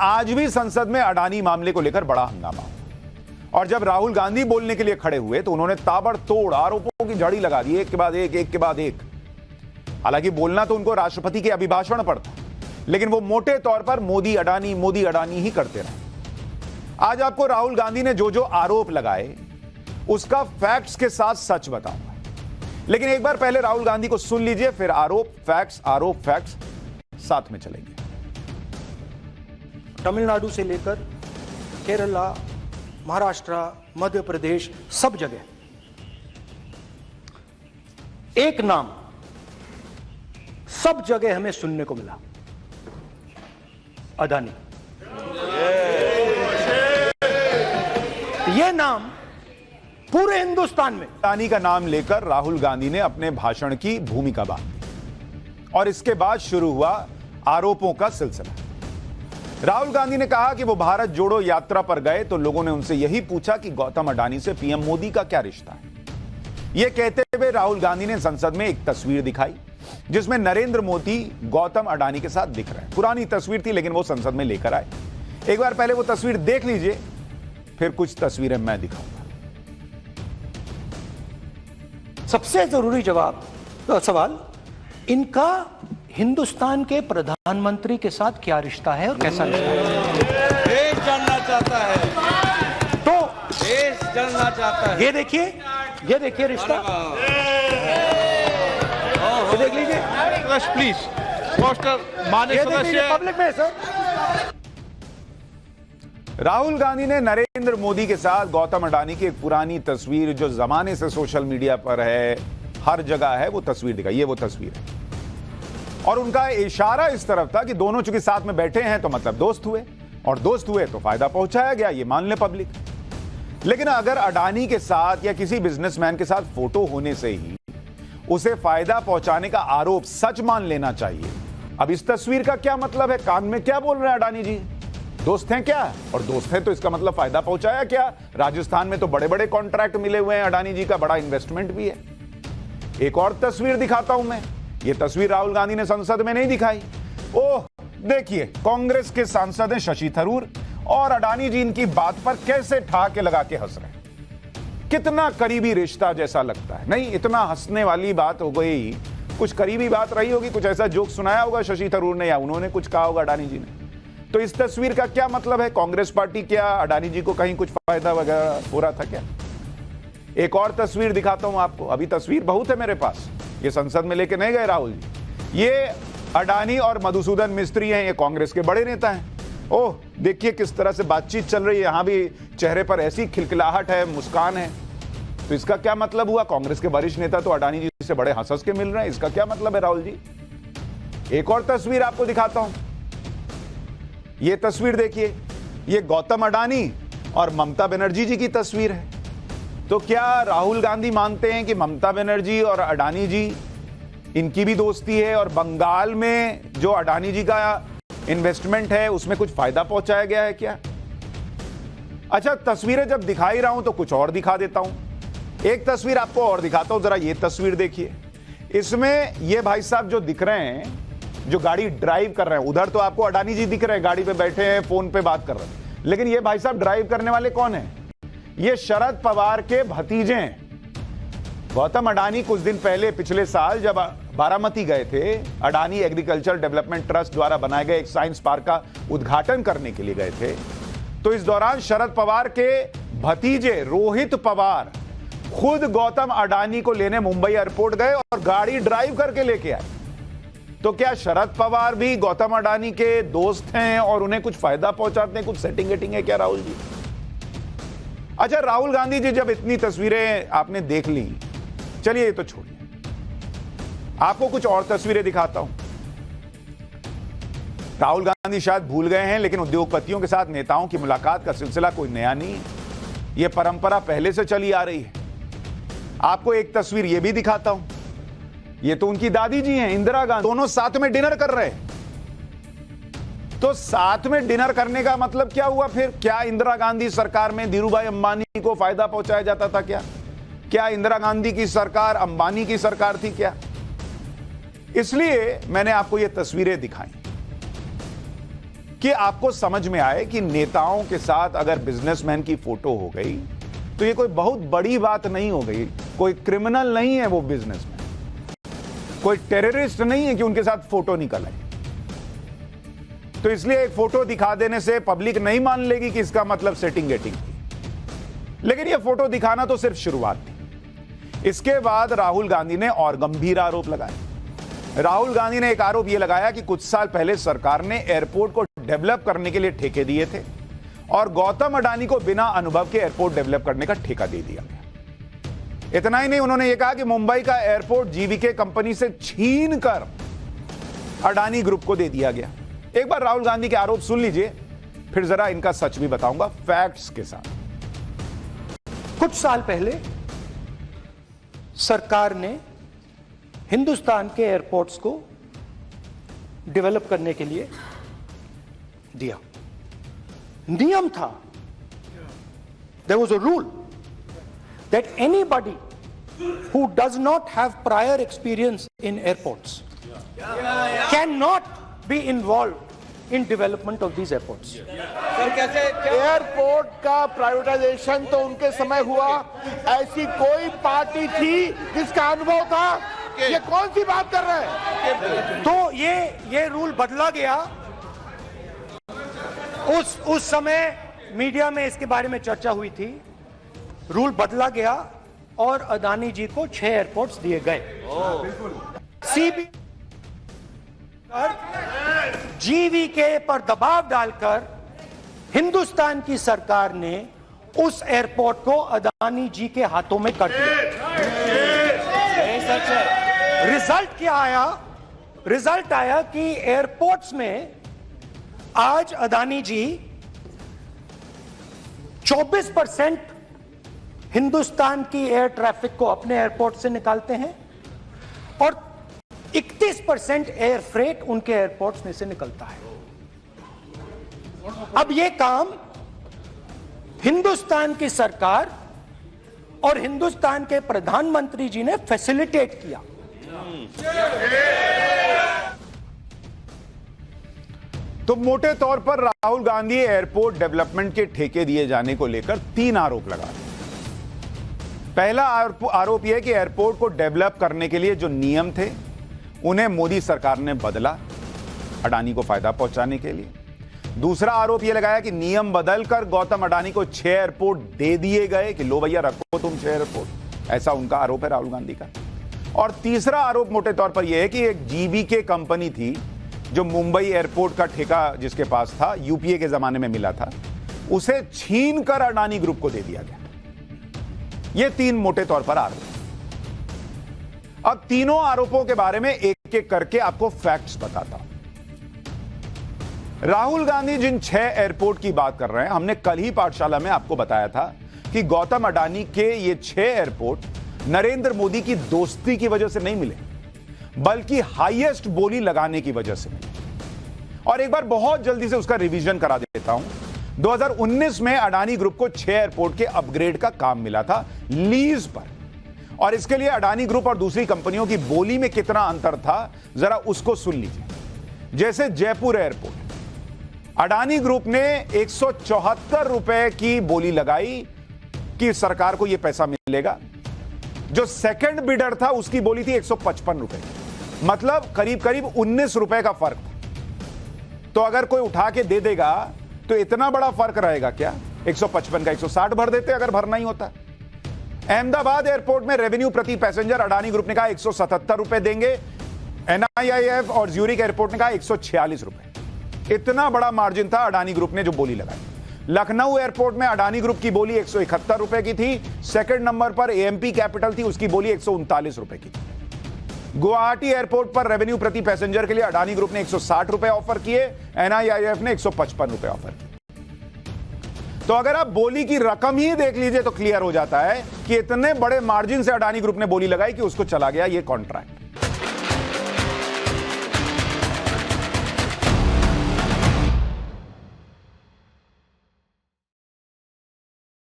आज भी संसद में अडानी मामले को लेकर बड़ा हंगामा हुआ और जब राहुल गांधी बोलने के लिए खड़े हुए तो उन्होंने ताबड़तोड़ आरोपों की झड़ी लगा दी, एक के बाद एक के बाद एक। हालांकि बोलना तो उनको राष्ट्रपति के अभिभाषण पर था, लेकिन वो मोटे तौर पर मोदी अडानी ही करते रहे। आज आपको राहुल गांधी ने जो आरोप लगाए उसका फैक्ट्स के साथ सच बताऊंगा, लेकिन एक बार पहले राहुल गांधी को सुन लीजिए, फिर आरोप फैक्ट्स साथ में चलेंगे। तमिलनाडु से लेकर केरला, महाराष्ट्र, मध्य प्रदेश, सब जगह एक नाम सब जगह हमें सुनने को मिला, अडानी। यह नाम पूरे हिंदुस्तान में अडानी का नाम लेकर राहुल गांधी ने अपने भाषण की भूमिका बांधी और इसके बाद शुरू हुआ आरोपों का सिलसिला। राहुल गांधी ने कहा कि वो भारत जोड़ो यात्रा पर गए तो लोगों ने उनसे यही पूछा कि गौतम अडानी से पीएम मोदी का क्या रिश्ता है। यह कहते हुए राहुल गांधी ने संसद में एक तस्वीर दिखाई जिसमें नरेंद्र मोदी गौतम अडानी के साथ दिख रहे हैं। पुरानी तस्वीर थी लेकिन वो संसद में लेकर आए। एक बार पहले वो तस्वीर देख लीजिए, फिर कुछ तस्वीरें मैं दिखाऊंगा। सबसे जरूरी सवाल, इनका हिंदुस्तान के प्रधानमंत्री के साथ क्या रिश्ता है और कैसा रिश्ता है? देश जानना चाहता है, तो देश जानना चाहता है। ये देखिए रिश्ता, ये देख लीजिए प्लीज पोस्टर माननीय सदस्य पब्लिक में सर। राहुल गांधी ने नरेंद्र मोदी के साथ गौतम अडानी की एक पुरानी तस्वीर जो जमाने से सोशल मीडिया पर है, हर जगह है, वो तस्वीर दिखाई। ये वो तस्वीर है और उनका इशारा इस तरफ था कि दोनों चूंकि साथ में बैठे हैं तो मतलब दोस्त हुए, और दोस्त हुए तो फायदा पहुंचाया गया, ये मान ले पब्लिक। लेकिन अगर अडानी के साथ या किसी बिजनेसमैन के साथ फोटो होने से ही उसे फायदा पहुंचाने का आरोप सच मान लेना चाहिए, अब इस तस्वीर का क्या मतलब है? कान में क्या बोल रहे हैं अडानी जी? दोस्त हैं क्या? और दोस्त हैं तो इसका मतलब फायदा पहुंचाया क्या? राजस्थान में तो बड़े बड़े कॉन्ट्रैक्ट मिले हुए हैं अडानी जी का, बड़ा इन्वेस्टमेंट भी है। एक और तस्वीर दिखाता हूं मैं। यह तस्वीर राहुल गांधी ने संसद में नहीं दिखाई। ओह देखिए, कांग्रेस के सांसद हैं शशि थरूर और अडानी जी इनकी बात पर कैसे ठहाके लगा के हंस रहे हैं। कितना करीबी रिश्ता जैसा लगता है, नहीं? इतना हंसने वाली बात हो गई, कुछ करीबी बात रही होगी, कुछ ऐसा जोक सुनाया होगा शशि थरूर ने या उन्होंने कुछ कहा होगा अडानी जी ने। तो इस तस्वीर का क्या मतलब है? कांग्रेस पार्टी क्या अडानी जी को कहीं कुछ फायदा वगैरह हो रहा था क्या? एक और तस्वीर दिखाता हूं आपको। अभी तस्वीर बहुत है मेरे पास, ये संसद में लेके नहीं गए राहुल जी। ये अडानी और मधुसूदन मिस्त्री हैं, ये कांग्रेस के बड़े नेता हैं। ओह देखिए किस तरह से बातचीत चल रही है, यहां भी चेहरे पर ऐसी खिलखिलाहट है, मुस्कान है। तो इसका क्या मतलब हुआ? कांग्रेस के वरिष्ठ नेता तो अडानी जी से बड़े हंस के मिल रहे हैं, इसका क्या मतलब है राहुल जी? एक और तस्वीर आपको दिखाता हूं। ये तस्वीर देखिए, ये गौतम अडानी और ममता बनर्जी जी की तस्वीर है। तो क्या राहुल गांधी मानते हैं कि ममता बनर्जी और अडानी जी इनकी भी दोस्ती है और बंगाल में जो अडानी जी का इन्वेस्टमेंट है उसमें कुछ फायदा पहुंचाया गया है क्या? अच्छा, तस्वीरें जब दिखाई रहा हूं तो कुछ और दिखा देता हूं। एक तस्वीर आपको और दिखाता हूं, जरा ये तस्वीर देखिए। इसमें ये भाई साहब जो दिख रहे हैं, जो गाड़ी ड्राइव कर रहे हैं, उधर तो आपको अडानी जी दिख रहे हैं, गाड़ी पे बैठे हैं, फोन पे बात कर रहे हैं, लेकिन ये भाई साहब ड्राइव करने वाले कौन है? ये शरद पवार के भतीजे हैं। गौतम अडानी कुछ दिन पहले पिछले साल जब बारामती गए थे, अडानी एग्रीकल्चर डेवलपमेंट ट्रस्ट द्वारा बनाए गए एक साइंस पार्क का उद्घाटन करने के लिए गए थे। तो इस दौरान शरद पवार के भतीजे रोहित पवार खुद गौतम अडानी को लेने मुंबई एयरपोर्ट गए और गाड़ी ड्राइव करके लेके आए। तो क्या शरद पवार भी गौतम अडानी के दोस्त हैं और उन्हें कुछ फायदा पहुंचाते हैं? कुछ सेटिंग वेटिंग है क्या राहुल जी? अच्छा, राहुल गांधी जी जब इतनी तस्वीरें आपने देख ली, चलिए ये तो छोड़िए, आपको कुछ और तस्वीरें दिखाता हूं। राहुल गांधी शायद भूल गए हैं, लेकिन उद्योगपतियों के साथ नेताओं की मुलाकात का सिलसिला कोई नया नहीं है, यह परंपरा पहले से चली आ रही है। आपको एक तस्वीर यह भी दिखाता हूं। ये तो उनकी दादी जी हैं, इंदिरा गांधी, दोनों साथ में डिनर कर रहे हैं। तो साथ में डिनर करने का मतलब क्या हुआ फिर? क्या इंदिरा गांधी सरकार में धीरूभाई अंबानी को फायदा पहुंचाया जाता था क्या? क्या इंदिरा गांधी की सरकार अंबानी की सरकार थी क्या? इसलिए मैंने आपको ये तस्वीरें दिखाई। कि आपको समझ में आए कि नेताओं के साथ अगर बिजनेसमैन की फोटो हो गई तो ये कोई बहुत बड़ी बात नहीं हो गई। कोई क्रिमिनल नहीं है वो बिजनेसमैन, कोई टेररिस्ट नहीं है कि उनके साथ फोटो निकल आई। तो इसलिए एक फोटो दिखा देने से पब्लिक नहीं मान लेगी कि इसका मतलब सेटिंग गेटिंग थी। लेकिन ये फोटो दिखाना तो सिर्फ शुरुआत थी। इसके बाद राहुल गांधी ने और गंभीर आरोप लगाए। राहुल गांधी ने एक आरोप यह लगाया कि कुछ साल पहले सरकार ने एयरपोर्ट को डेवलप करने के लिए ठेके दिए थे और गौतम अडानी को बिना अनुभव के एयरपोर्ट डेवलप करने का ठेका दे दिया गया। इतना ही नहीं, उन्होंने यह कहा कि मुंबई का एयरपोर्ट जीवीके कंपनी से छीन कर अडानी ग्रुप को दे दिया गया। एक बार राहुल गांधी के आरोप सुन लीजिए, फिर जरा इनका सच भी बताऊंगा फैक्ट्स के साथ। कुछ साल पहले सरकार ने हिंदुस्तान के एयरपोर्ट्स को डेवलप करने के लिए दिया। नियम था, there was a rule that anybody who does not have prior experience in airports cannot be involved in development of these airports. Sir कैसे एयरपोर्ट का प्राइवेटाइजेशन तो उनके समय हुआ, ऐसी कोई पार्टी थी जिसका अनुभव था? ये कौन सी बात कर रहे हैं? तो ये रूल बदला गया। उस समय मीडिया में इसके बारे में चर्चा हुई थी। रूल बदला गया और अदानी जी को 6 एयरपोर्ट्स दिए गए। सीबी जीवीके पर दबाव डालकर हिंदुस्तान की सरकार ने उस एयरपोर्ट को अदानी जी के हाथों में कर दिया। सच है? रिजल्ट क्या आया? रिजल्ट आया कि एयरपोर्ट्स में आज अदानी जी 24% हिंदुस्तान की एयर ट्रैफिक को अपने एयरपोर्ट से निकालते हैं और 31% एयर फ्रेट उनके एयरपोर्ट्स में से निकलता है। अब यह काम हिंदुस्तान की सरकार और हिंदुस्तान के प्रधानमंत्री जी ने फैसिलिटेट किया। तो मोटे तौर पर राहुल गांधी एयरपोर्ट डेवलपमेंट के ठेके दिए जाने को लेकर 3 आरोप लगा रहे हैं। पहला आरोप यह है कि एयरपोर्ट को डेवलप करने के लिए जो नियम थे उन्हें मोदी सरकार ने बदला अडानी को फायदा पहुंचाने के लिए। दूसरा आरोप यह लगाया कि नियम बदलकर गौतम अडानी को 6 एयरपोर्ट दे दिए गए कि लो भैया रखो तुम 6 एयरपोर्ट। ऐसा उनका आरोप है राहुल गांधी का। और तीसरा आरोप मोटे तौर पर यह है कि एक जीवीके कंपनी थी जो मुंबई एयरपोर्ट का ठेका जिसके पास था, यूपीए के जमाने में मिला था, उसे छीन कर अडानी ग्रुप को दे दिया गया। ये 3 मोटे तौर पर आरोप। अब तीनों आरोपों के बारे में एक एक करके आपको फैक्ट्स बताता हूं। राहुल गांधी जिन 6 एयरपोर्ट की बात कर रहे हैं, हमने कल ही पाठशाला में आपको बताया था कि गौतम अडानी के ये 6 एयरपोर्ट नरेंद्र मोदी की दोस्ती की वजह से नहीं मिले, बल्कि हाईएस्ट बोली लगाने की वजह से मिले। और एक बार बहुत जल्दी से उसका रिवीजन करा देता हूं। 2019 में अडानी ग्रुप को 6 एयरपोर्ट के अपग्रेड का काम मिला था लीज पर, और इसके लिए अडानी ग्रुप और दूसरी कंपनियों की बोली में कितना अंतर था जरा उसको सुन लीजिए। जैसे जयपुर एयरपोर्ट, अडानी ग्रुप ने 174 रुपए की बोली लगाई कि सरकार को यह पैसा मिलेगा। जो सेकंड बिडर था उसकी बोली थी 155 रुपए, मतलब करीब करीब 19 रुपए का फर्क था। तो अगर कोई उठा के दे देगा तो इतना बड़ा फर्क रहेगा क्या? 155 का 160 भर देते अगर भरना ही होता। अहमदाबाद एयरपोर्ट में रेवेन्यू प्रति पैसेंजर अडानी ग्रुप ने कहा 177 रुपए देंगे, एनआईआईएफ और ज्यूरिक एयरपोर्ट ने कहा 146 रुपए। इतना बड़ा मार्जिन था अडानी ग्रुप ने जो बोली लगाई। लखनऊ एयरपोर्ट में अडानी ग्रुप की बोली 171 रुपए की थी। सेकंड नंबर पर एएमपी कैपिटल थी, उसकी बोली 139 रुपए की थी। गुवाहाटी एयरपोर्ट पर रेवेन्यू प्रति पैसेंजर के लिए अडानी ग्रुप ने 160 रुपए ऑफर किए, एनआईआईएफ ने 155 रुपए ऑफर किए। तो अगर आप बोली की रकम ही देख लीजिए तो क्लियर हो जाता है कि इतने बड़े मार्जिन से अडानी ग्रुप ने बोली लगाई कि उसको चला गया ये कॉन्ट्रैक्ट।